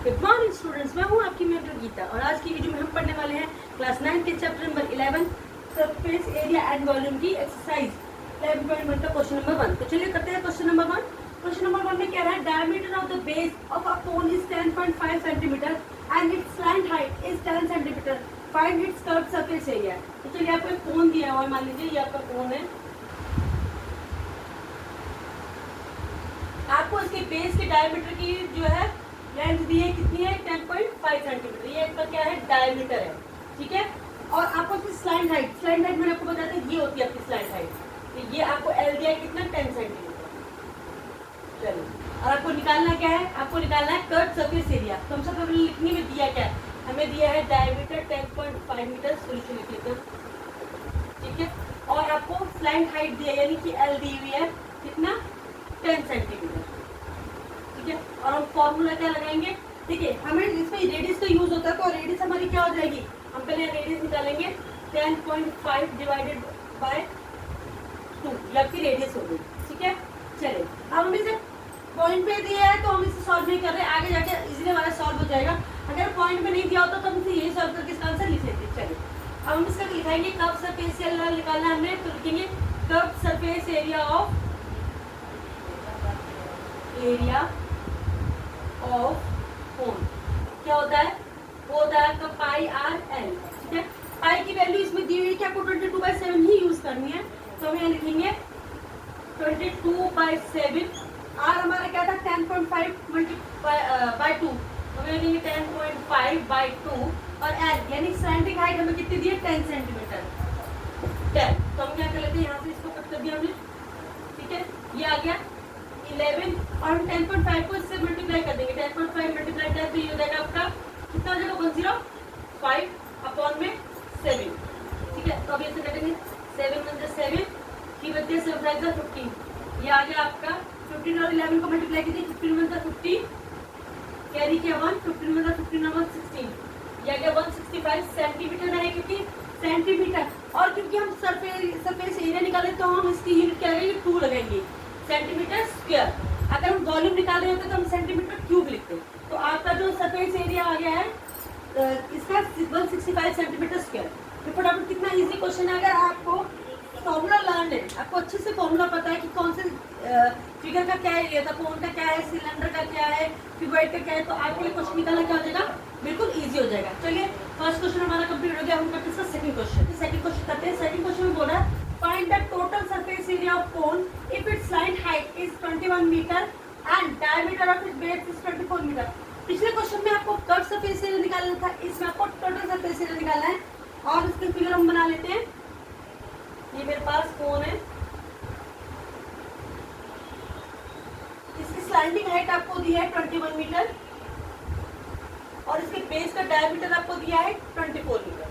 Good morning students, मैं हूँ आपकी मेंटर गीता और आज की वीडियो में हम पढ़ने वाले हैं क्लास 9 के chapter number 11 surface area and volume की एक्सरसाइज 11.1 का क्वेश्चन नंबर 1। तो चलिए करते हैं क्वेश्चन नंबर 1। क्वेश्चन नंबर 1 में क्या है, diameter of the base of a cone is 10.5 centimetre and it's slant height is 10 centimetre, find its curved surface area. तो चलिए आपको एक कोन दिया हुआ है, मान लीजिए ये आपका कोन है, आपको इसके बेस के डायमीटर की जो है लेंथ दी है, कितनी है 10.5 सेंटीमीटर, ये इसका क्या है डायमीटर है, ठीक है। और आपको इसकी स्लैंट हाइट मैंने आपको बताया था ये होती है आपकी स्लैंट हाइट, तो ये आपको एल दिया है कितना 10 सेंटीमीटर। चलो, और आपको निकालना क्या है, आपको निकालना है कर्व्ड सरफेस एरिया। तो हम सब लिखने में दिया क्या है, हमें दिया है डायमीटर 10.5 मीटर, सोल्यूशन लिख लेते हैं, ठीक है। और आपको स्लैंट हाइट दिया यानी कि एल दी हुई है कितना 10 सेंटीमीटर, ठीक है। और हम फॉर्मूला क्या लगाएंगे, देखिए हमें इसमें रेडियस का यूज होता है, तो रेडियस हमारी क्या हो जाएगी, हम पहले रेडियस निकालेंगे 10.5 डिवाइडेड बाय 2, ये आपकी रेडियस होगी, ठीक है। चलिए अब हम इसे पॉइंट पे दिया है तो हम इसे सॉल्व नहीं कर रहे, आगे जाके इजीली हमारा सॉल्व हो जाएगा। अगर पॉइंट पे नहीं दिया होता तो हम इसे यही सॉल्व करके इसका आंसर लिख लेते। चलिए अब हम इसका लिखाएंगे कर्व सरफेस एरिया निकालना है हमने, तो लिखेंगे कर्व सरफेस एरिया ऑफ कोन क्या होता है, वो होता है आपका पाई आर एल, ठीक है। पाई की वैल्यू इसमें दी हुई है कि आपको 22/7 ही यूज करनी है, तो हम यहाँ लिखेंगे 22/7। आर हमारा क्या था 10.5 बाय 2, तो हम लिखेंगे 10.5/2। और एल यानी स्लैंटिंग हाइट हमें कितनी दी है 10 सेंटीमीटर 10, तो हम क्या कर लेते हैं यहाँ से इसको कट कर दिया हमने, ठीक है। ये आ गया 11 और हम 10.5 को इससे मल्टीप्लाई कर देंगे, 10.5 मल्टीप्लाई 10 तो ये हो जाएगा आपका कितना हो जाएगा 105 अपॉन में 7, ठीक है। तो अभी ऐसे करेंगे 7 × 7 की बच्चे 7 × 15, ये आ गया आपका 15 और 11 को मल्टीप्लाई कीजिए 15 × 15 कैरी किया 1, 15 × 15 और 16, ये आ गया 165 सेंटीमीटर है, क्योंकि सेंटीमीटर और क्योंकि हम सरफेस एरिया निकाले तो हम इसकी यूनिट क्या रहेगी 2 लगाएंगे, सेंटीमीटर स्क्वायर। अगर हम वॉल्यूम निकाल रहे होते तो हम सेंटीमीटर क्यूब लिखते। तो आपका जो सरफेस एरिया आ गया है इसका 165 सेंटीमीटर स्क्वायर। तो फटाफट कितना इजी क्वेश्चन है, अगर आपको फॉर्मूला लर्न है, आपको अच्छे से फॉर्मूला पता है कि कौन से फिगर का क्या एरिया था, कोन का क्या है, सिलेंडर का क्या है, क्यूबॉइड का क्या है, तो आपके लिए क्वेश्चन निकालना क्या हो जाएगा बिल्कुल ईजी हो जाएगा। चलिए फर्स्ट क्वेश्चन हमारा कंप्लीट हो गया, हम करते हैं सेकंड क्वेश्चन। सेकंड क्वेश्चन करते हैं। सेकंड क्वेश्चन में बोला find the total surface area of cone if its line height is 21 meter and diameter of its base is 24 meter। पिछले क्वेश्चन में आपको कर्व सरफेस एरिया निकालना था, इसमें आपको टोटल सरफेस एरिया निकालना है। और इसके फिगर हम बना लेते हैं, ये मेरे पास कोन है, इसकी स्लैंडिंग हाइट आपको दी है 21 मीटर और इसके बेस का डायमीटर आपको दिया है 24 मीटर।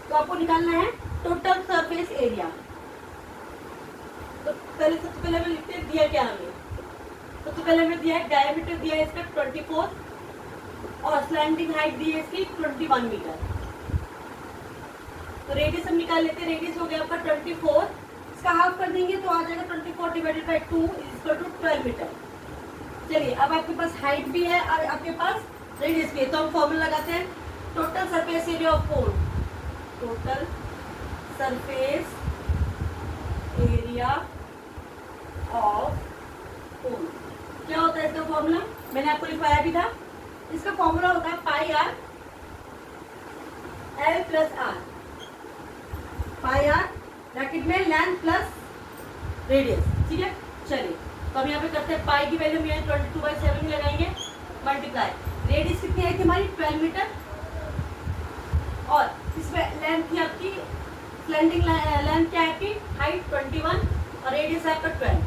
तो आपको निकालना है टोटल सरफेस एरिया। तो पहले सबसे पहले हमें लिखते हैं दिया क्या हमें, सबसे पहले हमें दिया है डायमीटर दिया है इसका 24 और स्लैंडिंग हाइट दी है इसकी 21 मीटर। तो रेडियस हम निकाल लेते हैं, रेडियस हो गया आपका 24, इसका हाफ कर देंगे तो आ जाएगा 24 डिवाइडेड बाय 2 इज 12 मीटर। चलिए अब आपके पास हाइट भी है और आपके पास रेडियस भी है, तो हम फॉर्मूला लगाते हैं total surface area of cone, total surface area of कोन क्या होता है इसका फॉर्मूला, मैंने आपको लिखवाया भी था। इसका फॉर्मूला होता है pi R L plus R, pi R bracket में लेंथ प्लस रेडियस, ठीक है। चलिए तो हम यहाँ पे करते हैं पाई की वैल्यू में 22/7 लगाएंगे, मल्टीप्लाई रेडियस कितनी है कि हमारी 12 मीटर और इसमें लेंथ थी आपकी स्लैंडिंग लेंथ क्या है आपकी हाइट 21 और रेडियस है आपका 12।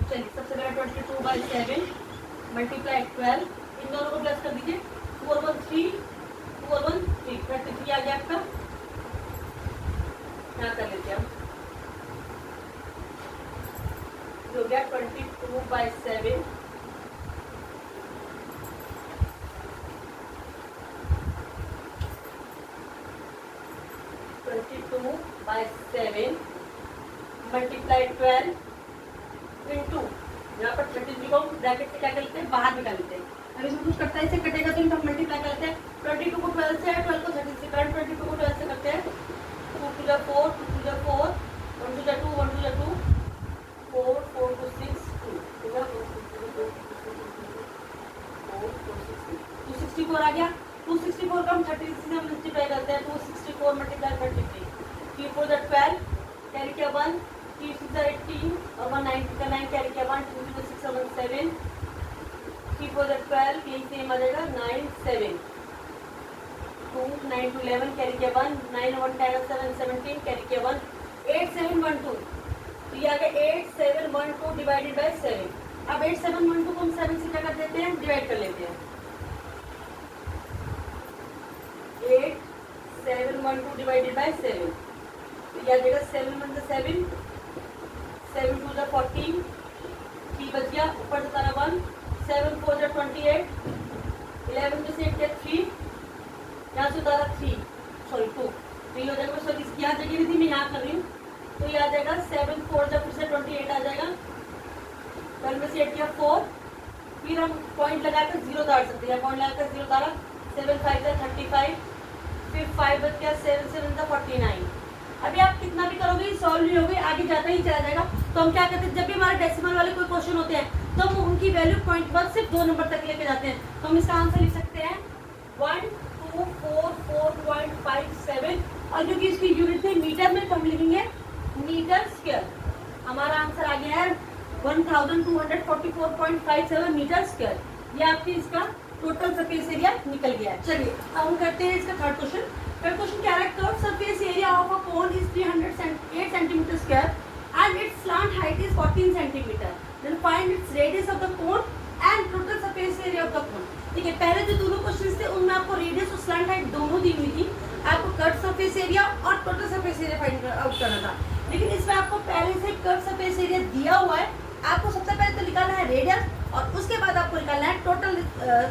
चलिए सबसे पहले 22/7 मल्टीप्लाई 12, इन दोनों को प्लस कर दीजिए 4 1 3 4 1 3 33 आ गया आपका, यहाँ कर लेते हैं हम, हो गया 22/7 22/7 मल्टीप्लाई 12 इंटू यहाँ पर 33 को ब्रैकेट से क्या कर लेते हैं बाहर निकाल लेते हैं, अगर इसमें कुछ कटता है, इससे कटेगा तो इनको हम मल्टीप्लाई करते हैं। 22 को 12 से, 12 को 13 से, करंट 22 को 12 से करते हैं। 2 to the 4, 2 to the 4, 1 to the 2, 1 to the 2, 4, 4 to 6, 2, 264 आ गया। 264 का हम 33 से मल्टीप्लाई करते हैं। 264 मल्टीप्लाई 33, 3 4 the 12, कैरी किया 1, 3 6 the 18 और 1 9 का 9 कैरी किया 1, 2 to the 6 7 7, 3 4 the 12, यही सेम आ जाएगा 9 7, 2 9 to 11 कैरी किया 1, 9 1 10 7 17 कैरी किया 1, 8 7 1 2, तो ये आ गया 8 7 1 2 डिवाइडेड बाय 7। अब 8 7 1 2 को हम 7 से क्या कर देते हैं, डिवाइड कर लेते हैं। 8 7 1 2 डिवाइडेड बाय 7, तो ये आ जाएगा 7 1 the 7, 7 2 the 14, 3 बच गया, ऊपर से तारा 1, 7 4 the 28, 11 में से 8 के 3, यहाँ से उतारा 3 सॉरी 2, तो ये हो जाएगा, सॉरी इसकी यहाँ जगह नहीं थी, मैं यहाँ कर रही हूँ, तो ये आ जाएगा 7 4 जब फिर से 28 आ जाएगा, 12 में से 8 किया 4, फिर हम पॉइंट लगाकर 0 उतार सकते हैं, पॉइंट लगाकर 0 उतारा, 7 5 का 35, फिर 5 बच गया, 7 7 का 49। अभी आप कितना भी करोगे सॉल्व नहीं होगी, आगे जाता ही चला जाएगा। तो हम क्या करते हैं, जब भी हमारे डेसिमल वाले कोई क्वेश्चन होते हैं तो हम उनकी वैल्यू पॉइंट पर सिर्फ 2 नंबर तक लेके जाते हैं। तो हम इसका आंसर लिख सकते हैं 1244.57, और क्योंकि इसकी यूनिट है मीटर में तो हम लिखेंगे मीटर स्क्वायर। हमारा आंसर आ गया है 1244.57 मीटर स्क्वायर। ये आपकी इसका टोटल सरफेस एरिया निकल गया है। चलिए अब हम करते हैं इसका थर्ड क्वेश्चन। थर्ड क्वेश्चन क्या है, curve surface area of a cone is 308 centimetre square and its slant height is 14 centimeter. Then find its radius of the cone and total surface area of the cone. ठीक है, पहले जो दोनों questions थे उनमें आपको रेडियस और slant height दोनों दी हुई थी, आपको कर्व सरफेस एरिया और total surface area find out करना था। लेकिन इसमें आपको पहले से कर्व सरफेस एरिया दिया हुआ है, आपको सबसे पहले तो निकालना है रेडियस और उसके बाद आपको निकालना है टोटल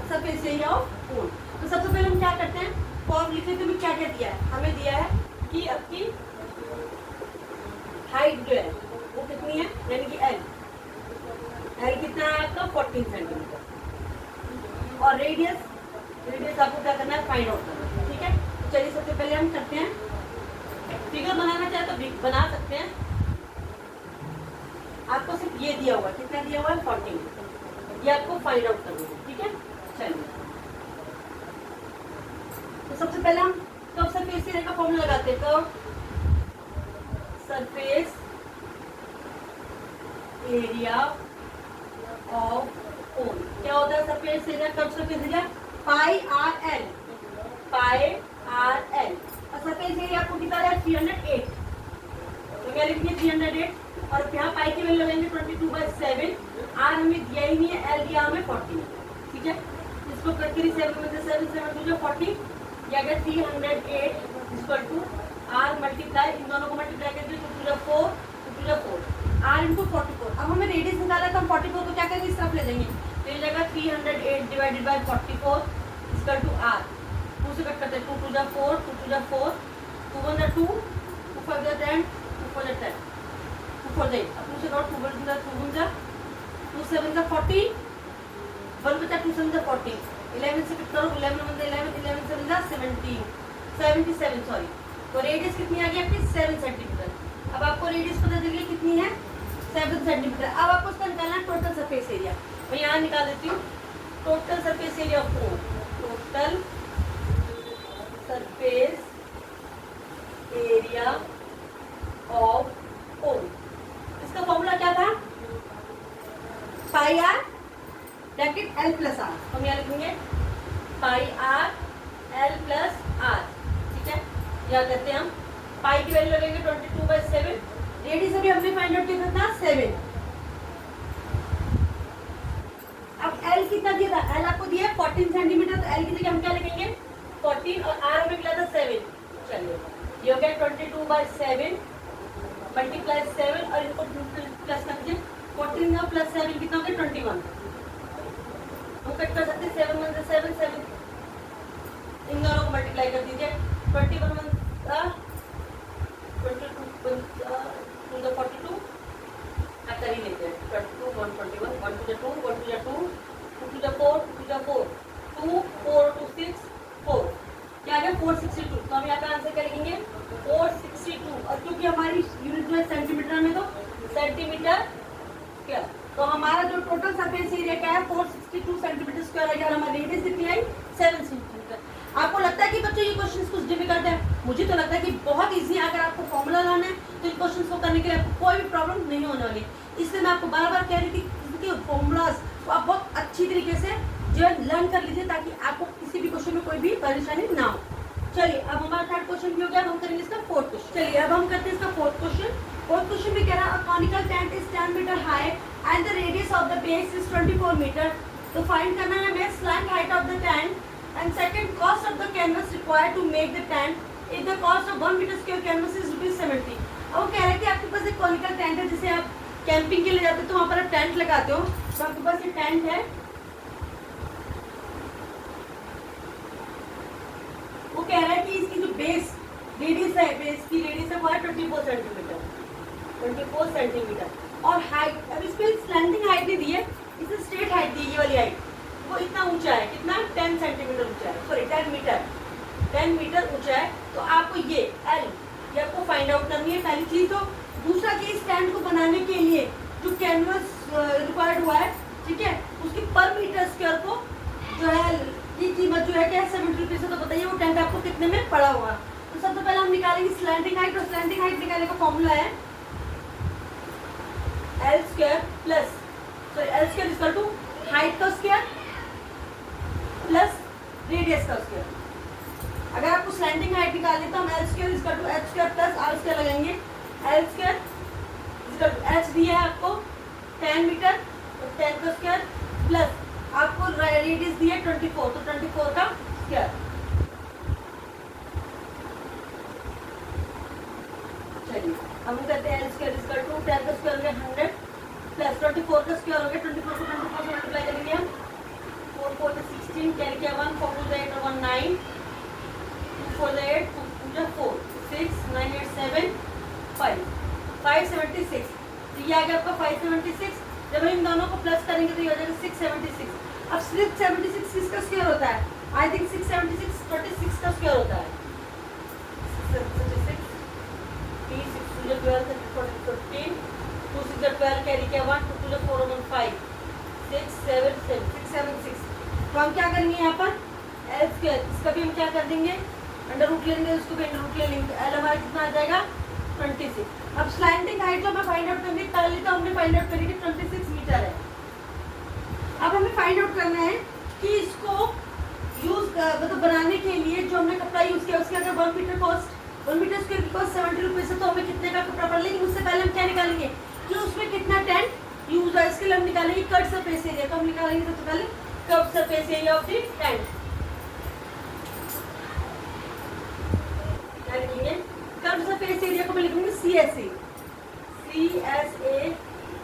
सरफेस एरिया ऑफ कोन। तो सबसे पहले हम क्या करते हैं, फॉर्म लिख लेते हैं। क्या क्या दिया है, हमें दिया है कि आपकी हाइट जो है वो कितनी है, यानी कि एल कितना है आपका 14 सेंटीमीटर, और रेडियस आपको क्या करना है, फाइंड आउट करना है। ठीक है, चलिए सबसे पहले हम करते हैं, फिगर बनाना चाहे तो बना सकते हैं। आपको सिर्फ ये दिया हुआ है, कितना दिया हुआ है 14, ये आपको फाइंड आउट करना है। ठीक है, चलिए तो सबसे पहले हम कर्व सरफेस एरिया का फॉर्मूला लगाते हैं। कर्व सरफेस एरिया ऑफ कोन क्या होता है, surface area, curve surface area pi R L, और सरफेस एरिया आपको कितना है 308, तो क्या लिखेंगे 308, और यहाँ पाई की वैल्यू लगाएंगे 22/7, आर हमें दिया ही नहीं है, एल दिया हमें 40। ठीक है, इसको करके 7 में से 7 7 2 40, या 308 इक्वल टू आर मल्टीप्लाई, इन दोनों को मल्टीप्लाई करके 2 to the 4 आर इंटू 44। अब हमें रेडियस निकाला है तो हम 44 को क्या करेंगे, इस तरफ ले जाएंगे, तो ये जगह 308 divided by 44 equal to r, 2 से कट करते हैं, 2 to the 4, 2 to the 4, 2 1 the 2, 2 4 the 10, 2 4 the 10, 2 4 the 8, अब 2 से कट 2 1 the 2 1 the 2 7 the 40, 1 बचा 2 7 the 40, 11 से कट करो 11 1 the 11, 11 7 the 17, 77 सॉरी, तो रेडियस कितनी आ गई आपकी 7 सेंटीमीटर। अब आपको रेडियस पता चल गई कितनी है 7 सेंटीमीटर। अब आपको उसका निकालना है टोटल सरफेस एरिया। मैं यहाँ निकाल देती हूँ total surface area of cone, total surface area of cone. इसका फॉर्मूला क्या था, pi R bracket L plus R, हम यहाँ लिखेंगे pi R L plus R. ठीक है, क्या करते हैं हम, पाई की वैल्यू लगेंगे 22/7, रेडियस अभी हमने फाइंड आउट किया था 7। अब एल कितना दिया था, एल आपको दिया है 14 सेंटीमीटर, तो एल की जगह हम क्या लिखेंगे 14, और आर हमें मिला था 7। चलिए ये हो गया 22/7 मल्टीप्लाई 7, और इनको प्लस कर दीजिए, 14 प्लस 7 कितना हो गया 21। हम कट कर सकते हैं 7 1 7 7, इन दोनों को मल्टीप्लाई कर दीजिए, 21 1 22 2 the 42 कर ही लेते हैं, 22 1 21, 1 to the 2, 1 to the 2, 2 to the 4, 2 to the 4, 7 centimetre. आपको लगता है कि बच्चों ये क्वेश्चन कुछ डिफिकल्ट है? मुझे तो लगता है कि बहुत ईजी है। अगर आपको फॉर्मूला लाना है तो इन क्वेश्चन को करने के लिए आपको कोई भी प्रॉब्लम नहीं होने वाली। इसलिए मैं आपको बार बार कह रही थी कि फॉर्मूलाज को आप बहुत अच्छी तरीके से जो है लर्न कर लीजिए, ताकि आपको किसी भी क्वेश्चन में कोई भी परेशानी ना हो। चलिए अब हमारा थर्ड क्वेश्चन भी हो गया, अब हम करेंगे इसका फोर्थ क्वेश्चन। चलिए अब हम करते हैं इसका फोर्थ क्वेश्चन। फोर्थ क्वेश्चन में कह रहा है conical tent is 10 metre high and the radius of the base is 24 metre. तो फाइंड करना है हमें slant height of the tent and second cost of the canvas required to make the tent if the cost of 1 metre square canvas is ₹70। अब वो कह रहे हैं कि आपके पास एक कॉनिकल टेंट है, जिसे आप कैंपिंग के लिए जाते हो तो वहाँ पर आप टेंट लगाते हो। तो आपके पास ये टेंट है, वो कह रहा है कि इसकी जो बेस रेडियस है, बेस की रेडियस है वो है 24 सेंटीमीटर, 24 सेंटीमीटर। और हाइट, अब इसमें स्लैंडिंग हाइट नहीं दी है, इसे स्ट्रेट हाइट दी है, ये वाली हाइट। वो इतना ऊंचा है, कितना 10 सेंटीमीटर ऊंचा है, सॉरी 10 मीटर, 10 मीटर ऊंचा है। तो आपको ये एल ये आपको फाइंड आउट करनी है पहली चीज। तो दूसरा कि स्टैंड को बनाने के लिए जो कैनवस रिक्वायर्ड हुआ है, ठीक है, उसकी पर मीटर स्क्वायर को जो है ये कीमत जो है क्या है 70 रुपीज है। तो बताइए वो टेंट आपको कितने में पड़ा हुआ। तो सबसे पहले हम निकालेंगे स्लैंडिंग हाइट, और स्लैंडिंग हाइट निकालने का फॉर्मूला है L square plus, sorry L square equal to height का स्क्वायर प्लस रेडियस का स्क्वायर। अगर आपको स्लैंडिंग हाइट निकालनी है तो हम L square equal to H square plus R square लगाएंगे। L square equal to H दिया है आपको 10 मीटर, तो 10 का स्क्वायर प्लस आपको रेडियस दी है 24, तो 24 का स्क्वायर। चलिए हम करते हैं एल स्क्वायर इक्वल टू 10 का स्क्वायर हो गया 100 प्लस 24 का स्क्वायर हो गया 24 को 24 से मल्टीप्लाई करेंगे हम। 4 4 16 कैरी किया 1 4 2 8 और 1 9 2 4 8 2 4 6 9 8 7 5 576। तो ये आ गया आपका 576। जब हम इन दोनों को प्लस करेंगे तो ये हो जाएगा 676। अब 676 किसका स्क्वायर होता है? आई थिंक 676 26 का स्क्वायर होता है। 676 3 6 2 12 15 2 6 12 कैरी किया 1 2 2 4 1 5 6 7 676। तो हम क्या करेंगे यहाँ पर एल स्क्वायर, इसका भी हम क्या कर देंगे अंडर रूट ले लेंगे, उसको भी अंडर रूट ले लेंगे। एल हमारा कितना आ जाएगा 26। अब स्लैंडिंग हाइट जो हमें फाइंड आउट करनी है, पहले तो हमने फाइंड आउट करी कि 26 मीटर है। अब हमें फाइंड आउट करना है कि इसको यूज मतलब बनाने के लिए जो हमने कपड़ा यूज किया उसके अगर 1 मीटर कॉस्ट 1 मीटर स्क्वायर की कॉस्ट 70 रुपीज है, तो हमें कितने का कपड़ा पड़। लेकिन उससे पहले हम क्या निकालेंगे कि उसमें कितना टेंट यूज है। इसके लिए हम निकालेंगे कट सरफेस एरिया। तो हम निकालेंगे सबसे पहले cut surface area of the tent. क्या लिखेंगे? कर्व सरफेस एरिया को मैं लिखूंगी CSA। CSA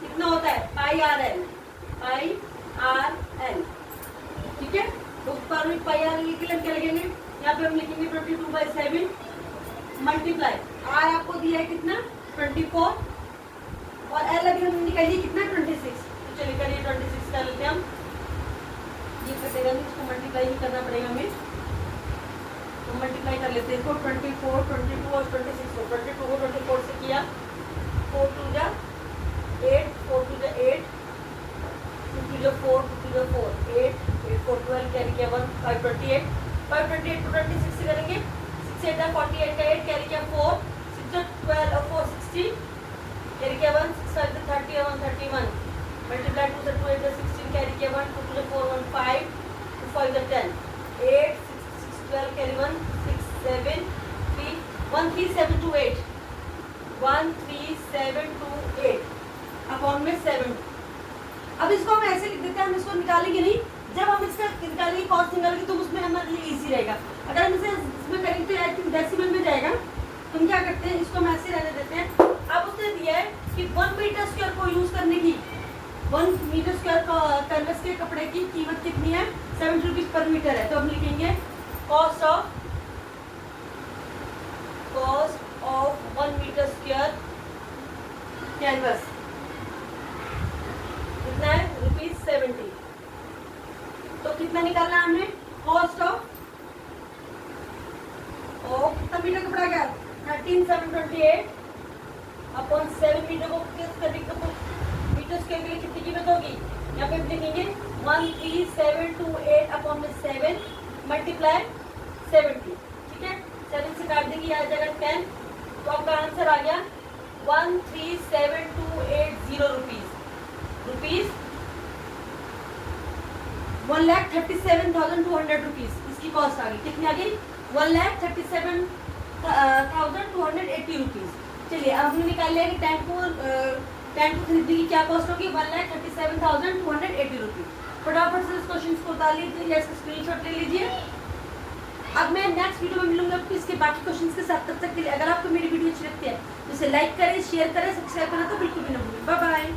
कितना होता है पाई आर एल, ठीक है। तो उस पर भी पाई आर एल के लिए क्या लिखेंगे, यहाँ पे हम लिखेंगे 22/7 मल्टीप्लाई आर आपको दिया है कितना 24 और एल अभी हम निकालिए कितना 26। तो चलिए करिए 26 कर लेते हैं हम। ये कटेगा नहीं, इसको मल्टीप्लाई ही करना पड़ेगा हमें। तो मल्टीप्लाई कर लेते हैं इसको 24 22 और 26 को 22 को 24 से किया 4 2 जा 8 4 2 जा 8 2 2 जा 4 2 2 जा 4 8 8 4 12 कैरी किया 1 5 28 5 28 को 26 से करेंगे 6 8 48 का 8 कैरी किया 4 6 12 और 4 16 कैरी किया 1 6 5 30 और 1 31 मल्टीप्लाई 2 से 2 8 16 कैरी किया 1 2 2 4 1 5 2 5 10 8 12 carry 1 6 7 3 1 3 7 2 8 1 3 7 2 8 अपॉन में 7। अब इसको हम ऐसे लिख देते हैं, हम इसको निकालेंगे नहीं। जब हम इसका निकालेंगे कॉस्ट निकालेंगे तो उसमें हमारे लिए इजी रहेगा। अगर हम इसे इसमें करेंगे तो आई थिंक डेसिमल में जाएगा। तो हम क्या करते हैं इसको हम ऐसे रहने देते हैं। अब उसने दिया है कि 1 मीटर स्क्वायर को यूज करने की 1 मीटर स्क्वायर कैनवस के कपड़े की कीमत कितनी है 70 रुपीज पर मीटर है। तो हम लिखेंगे cost of 1 meter square canvas कितना है ₹70। तो कितना निकालना है हमने कॉस्ट ऑफ कितना मीटर कपड़ा गया 13728 अपॉन 7 मीटर को किस तरीके को मीटर स्क्वायर के लिए कितनी कीमत होगी यहाँ पे लिखेंगे 13728 अपॉन में 7 मल्टीप्लाई 70, ठीक है। 7 से काट देंगे, आ जाएगा 10, तो आपका आंसर आ गया 137280 रुपीज 1,37,200 रुपीज इसकी कॉस्ट आ गई। कितनी आ गई? 1,37,280 रुपीज। चलिए अब हमने निकाल लिया कि टैंक को खरीदने की क्या कॉस्ट होगी, 1,37,280 रुपीज। फटाफट से इस क्वेश्चन को उतार लीजिए या इसका स्क्रीनशॉट ले लीजिए। अब मैं नेक्स्ट वीडियो में मिलूंगा आपको इसके बाकी क्वेश्चंस के साथ। तब तक के लिए अगर आपको मेरी वीडियो अच्छी लगती है तो इसे लाइक करें, शेयर करें, सब्सक्राइब करना तो बिल्कुल भी ना भूलें। Bye bye.